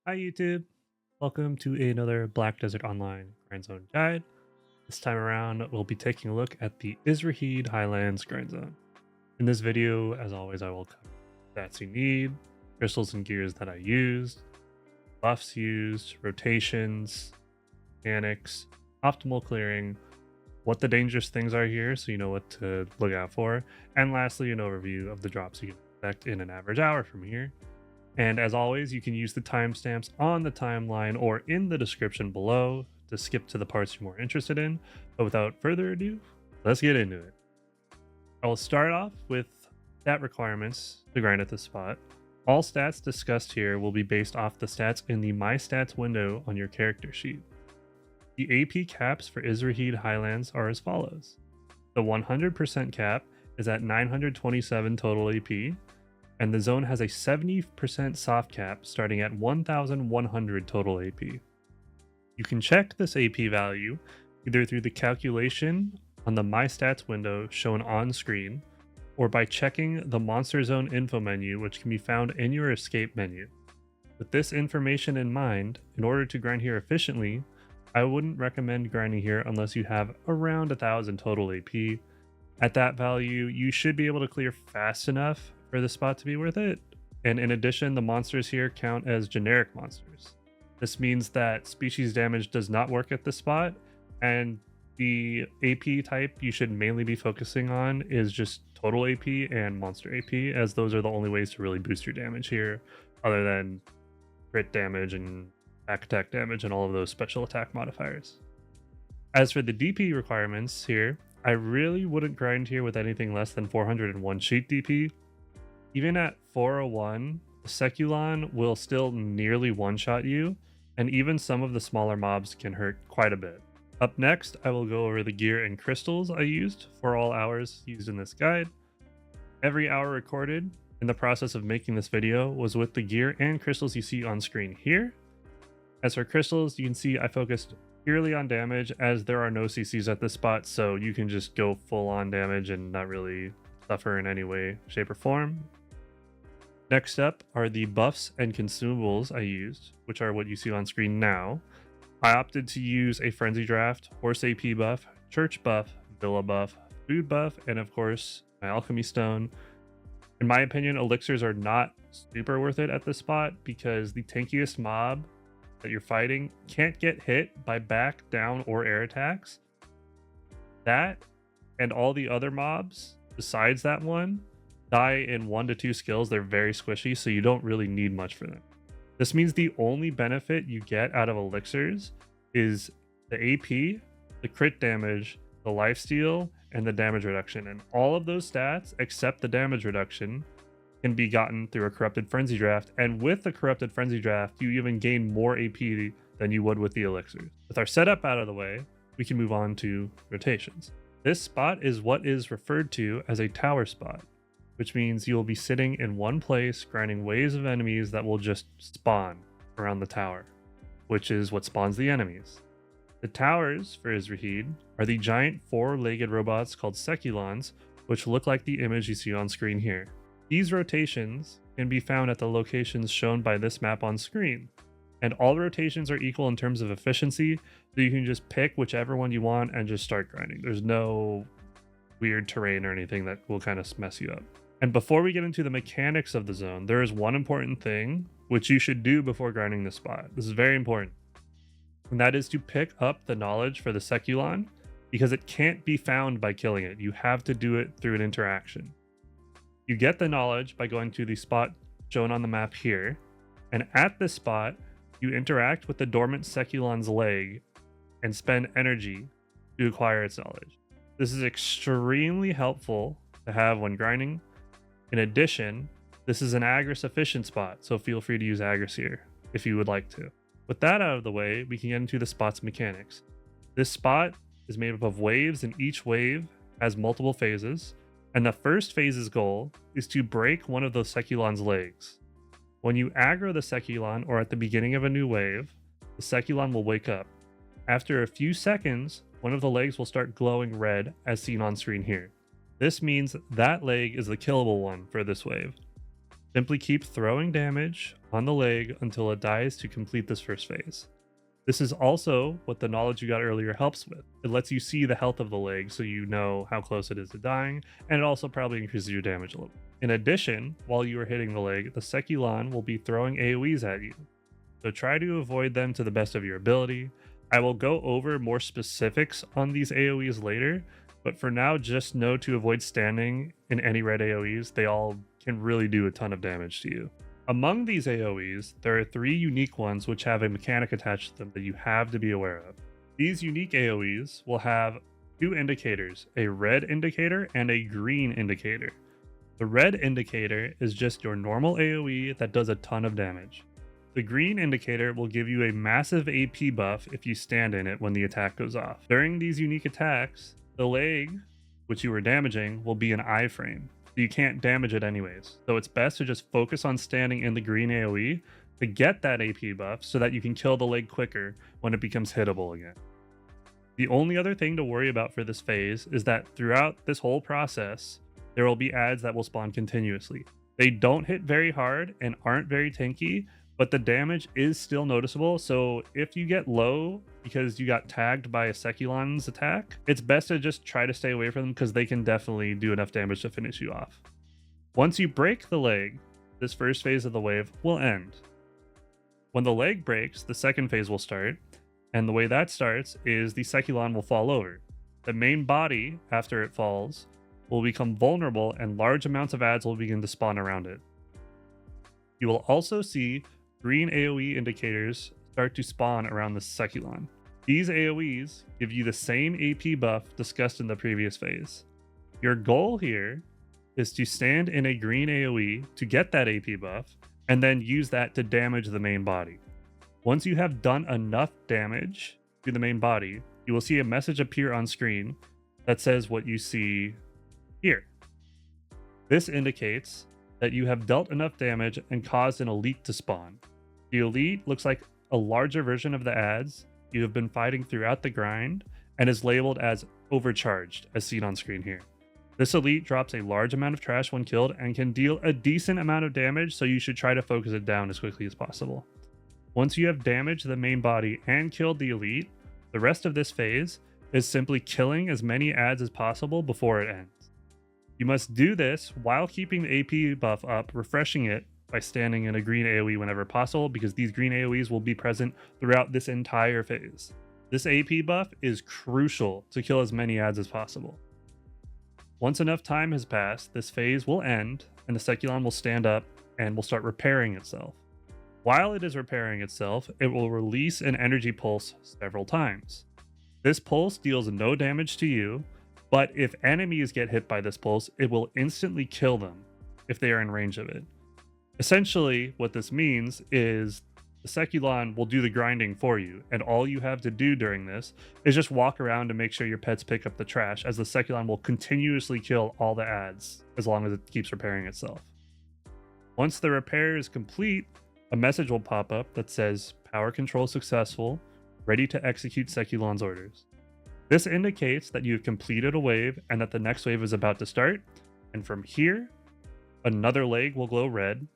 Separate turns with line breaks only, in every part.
Hi YouTube, welcome to another Black Desert Online Grind Zone guide. This time around, we'll be taking a look at the Yzrahid Highlands Grind Zone. In this video, as always, I will cover stats you need, crystals and gears that I used, buffs used, rotations, mechanics, optimal clearing, what the dangerous things are here so you know what to look out for, and lastly, an overview of the drops you can expect in an average hour from here. And as always, you can use the timestamps on the timeline or in the description below to skip to the parts you're more interested in. But without further ado, let's get into it. I will start off with stat requirements to grind at this spot. All stats discussed here will be based off the stats in the My Stats window on your character sheet. The AP caps for Yzrahid Highlands are as follows. The 100% cap is at 927 total AP, and the zone has a 70% soft cap starting at 1100 total AP. You can check this AP value either through the calculation on the My Stats window shown on screen, or by checking the Monster Zone info menu, which can be found in your escape menu. With this information in mind, in order to grind here efficiently, I wouldn't recommend grinding here unless you have around 1000 total AP. At that value, you should be able to clear fast enough for the spot to be worth it. And in addition, the monsters here count as generic monsters. This means that species damage does not work at this spot, and the AP type you should mainly be focusing on is just total AP and monster AP, as those are the only ways to really boost your damage here, other than crit damage and back attack damage and all of those special attack modifiers. As for the DP requirements here, I really wouldn't grind here with anything less than 401 sheet DP. Even at 401, the Seculon will still nearly one-shot you, and even some of the smaller mobs can hurt quite a bit. Up next, I will go over the gear and crystals I used for all hours used in this guide. Every hour recorded in the process of making this video was with the gear and crystals you see on screen here. As for crystals, you can see I focused purely on damage, as there are no CCs at this spot, so you can just go full on damage and not really suffer in any way, shape, or form. Next up are the buffs and consumables I used, which are what you see on screen now. I opted to use a Frenzy Draft, Horse AP buff, Church buff, Villa buff, Food buff, and of course, my Alchemy Stone. In my opinion, elixirs are not super worth it at this spot because the tankiest mob that you're fighting can't get hit by back, down, or air attacks. That and all the other mobs besides that one die in 1 to 2 skills. They're very squishy, so you don't really need much for them. This means the only benefit you get out of elixirs is the AP, the crit damage, the lifesteal, and the damage reduction. And all of those stats, except the damage reduction, can be gotten through a Corrupted Frenzy Draft. And with the Corrupted Frenzy Draft, you even gain more AP than you would with the elixirs. With our setup out of the way, we can move on to rotations. This spot is what is referred to as a tower spot, which means you'll be sitting in one place grinding waves of enemies that will just spawn around the tower, which is what spawns the enemies. The towers for Yzrahid are the giant 4-legged robots called Seculons, which look like the image you see on screen here. These rotations can be found at the locations shown by this map on screen, and all rotations are equal in terms of efficiency, so you can just pick whichever one you want and just start grinding. There's no weird terrain or anything that will kind of mess you up. And before we get into the mechanics of the zone, there is one important thing which you should do before grinding this spot. This is very important. And that is to pick up the knowledge for the Seculon, because it can't be found by killing it. You have to do it through an interaction. You get the knowledge by going to the spot shown on the map here, and at this spot, you interact with the dormant Seculon's leg and spend energy to acquire its knowledge. This is extremely helpful to have when grinding. In addition, this is an Agris efficient spot, so feel free to use Agris here if you would like to. With that out of the way, we can get into the spot's mechanics. This spot is made up of waves, and each wave has multiple phases, and the first phase's goal is to break one of those Seculon's legs. When you aggro the Seculon or at the beginning of a new wave, the Seculon will wake up. After a few seconds, one of the legs will start glowing red as seen on screen here. This means that leg is the killable one for this wave. Simply keep throwing damage on the leg until it dies to complete this first phase. This is also what the knowledge you got earlier helps with. It lets you see the health of the leg so you know how close it is to dying, and it also probably increases your damage a little. In addition, while you are hitting the leg, the Sekulon will be throwing AoEs at you. So try to avoid them to the best of your ability. I will go over more specifics on these AoEs later, but for now, just know to avoid standing in any red AoEs. They all can really do a ton of damage to you. Among these AoEs, there are 3 unique ones which have a mechanic attached to them that you have to be aware of. These unique AoEs will have 2 indicators, a red indicator and a green indicator. The red indicator is just your normal AoE that does a ton of damage. The green indicator will give you a massive AP buff if you stand in it when the attack goes off. During these unique attacks, the leg, which you were damaging, will be an iframe. You can't damage it anyways. So it's best to just focus on standing in the green AoE to get that AP buff so that you can kill the leg quicker when it becomes hittable again. The only other thing to worry about for this phase is that throughout this whole process, there will be ads that will spawn continuously. They don't hit very hard and aren't very tanky, but the damage is still noticeable. So if you get low because you got tagged by a Sekulon's attack, it's best to just try to stay away from them because they can definitely do enough damage to finish you off. Once you break the leg, this first phase of the wave will end. When the leg breaks, the second phase will start, and the way that starts is the Sekulon will fall over. The main body, after it falls, will become vulnerable and large amounts of ads will begin to spawn around it. You will also see green AoE indicators start to spawn around the Sekulon. These AoEs give you the same AP buff discussed in the previous phase. Your goal here is to stand in a green AoE to get that AP buff, and then use that to damage the main body. Once you have done enough damage to the main body, you will see a message appear on screen that says what you see here. This indicates that you have dealt enough damage and caused an elite to spawn. The elite looks like a larger version of the ads you have been fighting throughout the grind and is labeled as overcharged, as seen on screen here. This elite drops a large amount of trash when killed and can deal a decent amount of damage, so you should try to focus it down as quickly as possible. Once you have damaged the main body and killed the elite, the rest of this phase is simply killing as many ads as possible before it ends. You must do this while keeping the AP buff up, refreshing it by standing in a green AoE whenever possible, because these green AoEs will be present throughout this entire phase. This AP buff is crucial to kill as many ads as possible. Once enough time has passed, this phase will end and the Sekulon will stand up and will start repairing itself. While it is repairing itself, it will release an energy pulse several times. This pulse deals no damage to you, but if enemies get hit by this pulse, it will instantly kill them if they are in range of it. Essentially, what this means is the Sekulon will do the grinding for you, and all you have to do during this is just walk around and make sure your pets pick up the trash, as the Sekulon will continuously kill all the ads as long as it keeps repairing itself. Once the repair is complete, a message will pop up that says power control successful, ready to execute Sekulon's orders. This indicates that you have completed a wave and that the next wave is about to start, and from here, another leg will glow red,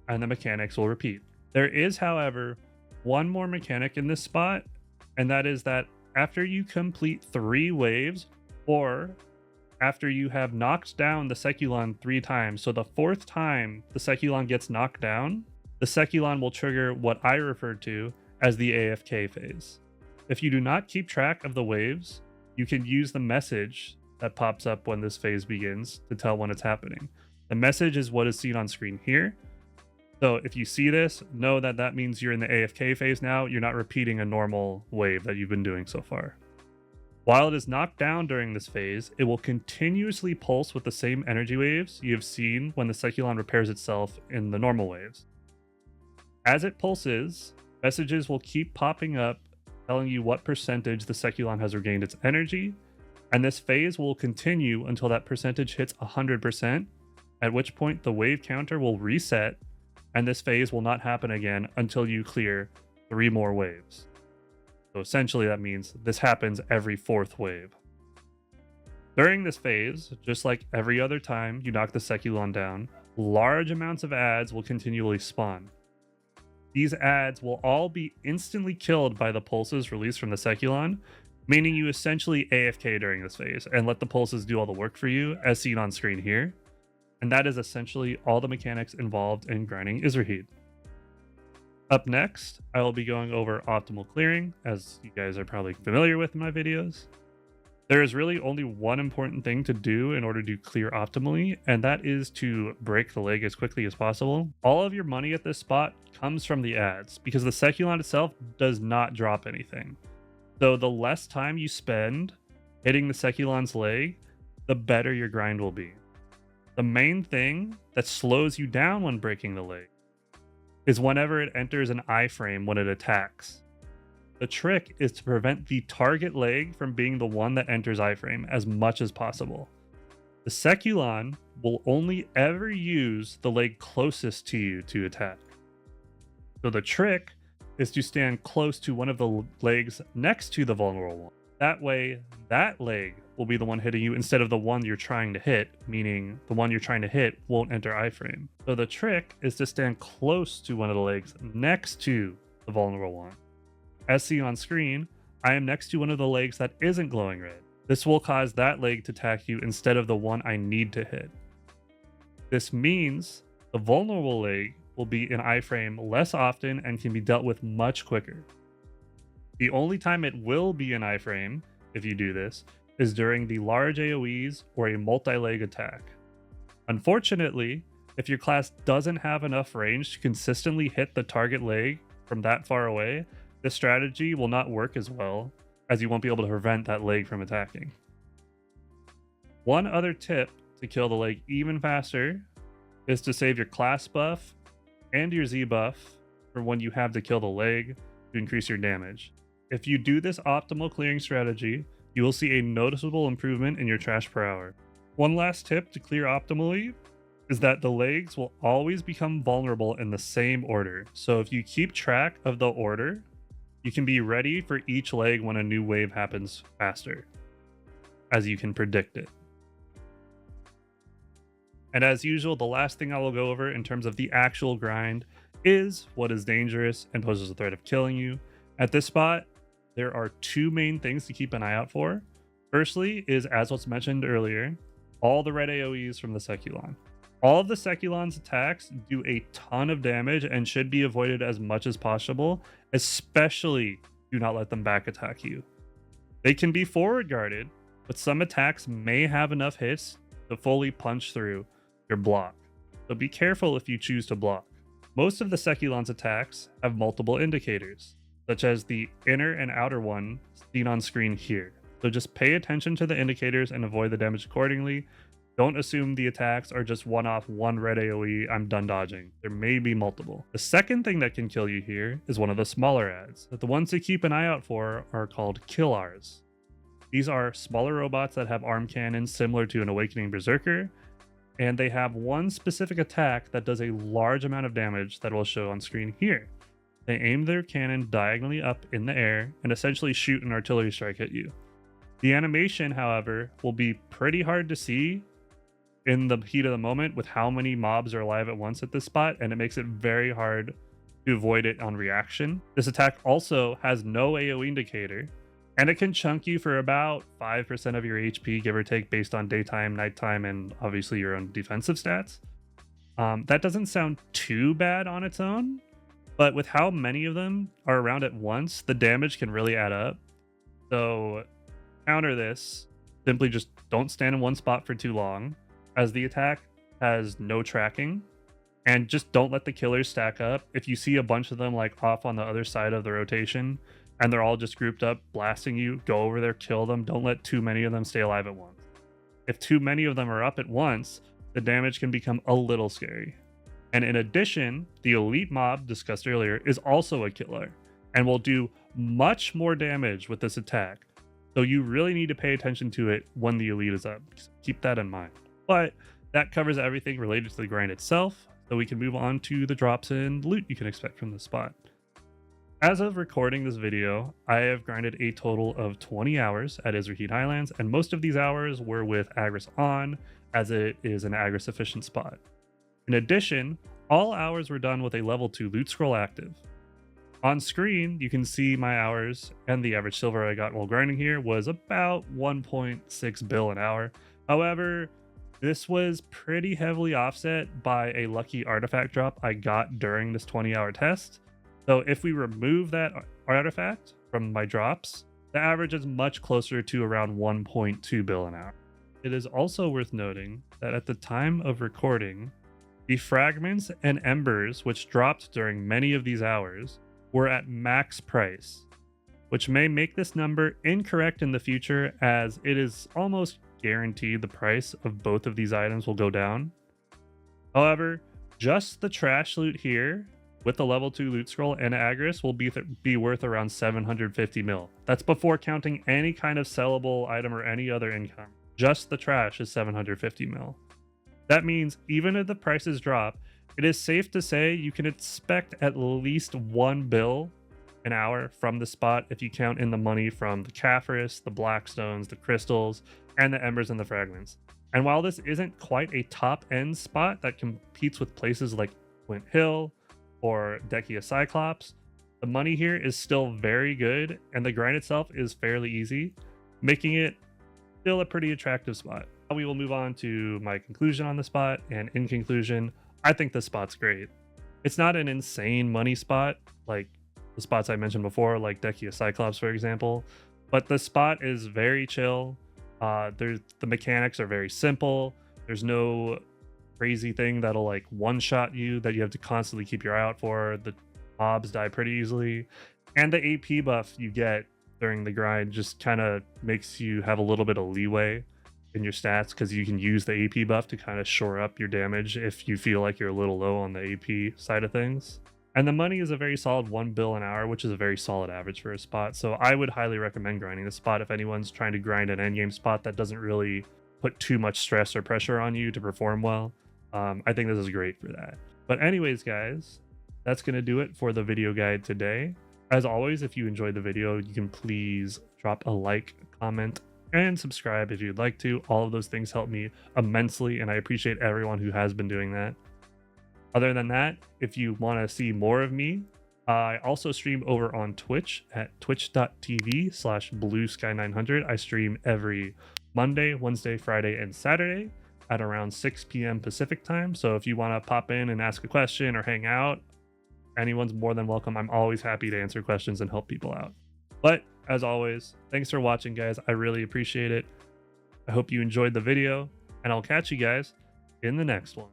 and the mechanics will repeat. There is, however, one more mechanic in this spot, and that is that after you complete 3 waves, or after you have knocked down the Sekulon 3 times, so the 4th time the Sekulon gets knocked down, the Sekulon will trigger what I refer to as the AFK phase. If you do not keep track of the waves, you can use the message that pops up when this phase begins to tell when it's happening. The message is what is seen on screen here. So if you see this, know that that means you're in the AFK phase now. You're not repeating a normal wave that you've been doing so far. While it is knocked down during this phase, it will continuously pulse with the same energy waves you have seen when the Sekulon repairs itself in the normal waves. As it pulses, messages will keep popping up telling you what percentage the Sekulon has regained its energy, and this phase will continue until that percentage hits 100%, at which point the wave counter will reset, and this phase will not happen again until you clear 3 more waves. So essentially that means this happens every 4th wave. During this phase, just like every other time you knock the Sekulon down, large amounts of ads will continually spawn. These ads will all be instantly killed by the pulses released from the Seculon, meaning you essentially AFK during this phase and let the pulses do all the work for you, as seen on screen here. And that is essentially all the mechanics involved in grinding Yzrahid. Up next, I will be going over optimal clearing, as you guys are probably familiar with in my videos. There is really only one important thing to do in order to clear optimally, and that is to break the leg as quickly as possible. All of your money at this spot comes from the ads, because the Seculon itself does not drop anything. So the less time you spend hitting the Seculon's leg, the better your grind will be. The main thing that slows you down when breaking the leg is whenever it enters an iframe when it attacks. The trick is to prevent the target leg from being the one that enters iframe as much as possible. The Seculon will only ever use the leg closest to you to attack. So the trick is to stand close to one of the legs next to the vulnerable one. That way, that leg will be the one hitting you instead of the one you're trying to hit, meaning the one you're trying to hit won't enter iframe. So the trick is to stand close to one of the legs next to the vulnerable one. As seen on screen, I am next to one of the legs that isn't glowing red. This will cause that leg to attack you instead of the one I need to hit. This means the vulnerable leg will be in iframe less often and can be dealt with much quicker. The only time it will be in iframe, if you do this, is during the large AoEs or a multi-leg attack. Unfortunately, if your class doesn't have enough range to consistently hit the target leg from that far away, this strategy will not work as well, as you won't be able to prevent that leg from attacking. One other tip to kill the leg even faster is to save your class buff and your Z buff for when you have to kill the leg to increase your damage. If you do this optimal clearing strategy, you will see a noticeable improvement in your trash per hour. One last tip to clear optimally is that the legs will always become vulnerable in the same order. So if you keep track of the order, you can be ready for each leg when a new wave happens faster, as you can predict it. And as usual, the last thing I will go over in terms of the actual grind is what is dangerous and poses a threat of killing you. At this spot, there are two main things to keep an eye out for. Firstly is, as was mentioned earlier, all the red AoEs from the Seculon. All of the Seculon's attacks do a ton of damage and should be avoided as much as possible, especially do not let them back attack you. They can be forward guarded, but some attacks may have enough hits to fully punch through your block, so be careful if you choose to block. Most of the Seculon's attacks have multiple indicators, such as the inner and outer one seen on screen here. So just pay attention to the indicators and avoid the damage accordingly. Don't assume the attacks are just one-off, one red AoE, I'm done dodging. There may be multiple. The second thing that can kill you here is one of the smaller ads. The ones to keep an eye out for are called Killars. These are smaller robots that have arm cannons similar to an Awakening Berserker, and they have one specific attack that does a large amount of damage that will show on screen here. They aim their cannon diagonally up in the air and essentially shoot an artillery strike at you. The animation, however, will be pretty hard to see in the heat of the moment with how many mobs are alive at once at this spot, and it makes it very hard to avoid it on reaction. This attack also has no AoE indicator, and it can chunk you for about 5% of your HP, give or take, based on daytime, nighttime, and obviously your own defensive stats. That doesn't sound too bad on its own, but with how many of them are around at once, the damage can really add up. So counter this, simply just don't stand in one spot for too long, as the attack has no tracking, and just don't let the killers stack up. If you see a bunch of them like off on the other side of the rotation and they're all just grouped up blasting you, go over there, kill them. Don't let too many of them stay alive at once. If too many of them are up at once, the damage can become a little scary. And in addition, the elite mob discussed earlier is also a killer and will do much more damage with this attack. So you really need to pay attention to it when the elite is up. Keep that in mind. But that covers everything related to the grind itself, so we can move on to the drops and loot you can expect from this spot. As of recording this video, I have grinded a total of 20 hours at Yzrahid Highlands, and most of these hours were with Agris on, as it is an Agris efficient spot. In addition, All hours were done with a level 2 loot scroll active. On screen, you can see my hours, and the average silver I got while grinding here was about 1.6 bill an hour. However, this was pretty heavily offset by a lucky artifact drop I got during this 20-hour test. So if we remove that artifact from my drops, the average is much closer to around 1.2 bill an hour. It is also worth noting that at the time of recording, the fragments and embers which dropped during many of these hours were at max price, which may make this number incorrect in the future, as it is almost guaranteed the price of both of these items will go down. However, just the trash loot here with the level 2 loot scroll and Agris will be worth around 750 mil. That's before counting any kind of sellable item or any other income. Just the trash is 750 mil. That means even if the prices drop, it is safe to say you can expect at least 1 bill an hour from the spot if you count in the money from the Caphras, the Blackstones, the Crystals, and the Embers and the Fragments. And while this isn't quite a top-end spot that competes with places like Flint Hill or Dechia Cyclops, the money here is still very good, and the grind itself is fairly easy, making it still a pretty attractive spot. We will move on to my conclusion on the spot, and in conclusion, I think the spot's great. It's not an insane money spot like the spots I mentioned before, like Dechia Cyclops, for example, but the spot is very chill. The mechanics are very simple. There's no crazy thing that'll like one-shot you that you have to constantly keep your eye out for. The mobs die pretty easily, and the AP buff you get during the grind just kind of makes you have a little bit of leeway in your stats, because you can use the AP buff to kind of shore up your damage if you feel like you're a little low on the AP side of things. And the money is a very solid 1 bill an hour, which is a very solid average for a spot. So I would highly recommend grinding the spot if anyone's trying to grind an endgame spot that doesn't really put too much stress or pressure on you to perform well. I think this is great for that. But anyways, guys, that's going to do it for the video guide today. As always, if you enjoyed the video, you can please drop a like, comment, and subscribe if you'd like to. All of those things help me immensely, and I appreciate everyone who has been doing that. Other than that, if you want to see more of me, I also stream over on Twitch at twitch.tv/bluesky900. I stream every Monday, Wednesday, Friday, and Saturday at around 6 p.m. Pacific time. So if you want to pop in and ask a question or hang out, anyone's more than welcome. I'm always happy to answer questions and help people out. But as always, thanks for watching, guys. I really appreciate it. I hope you enjoyed the video, and I'll catch you guys in the next one.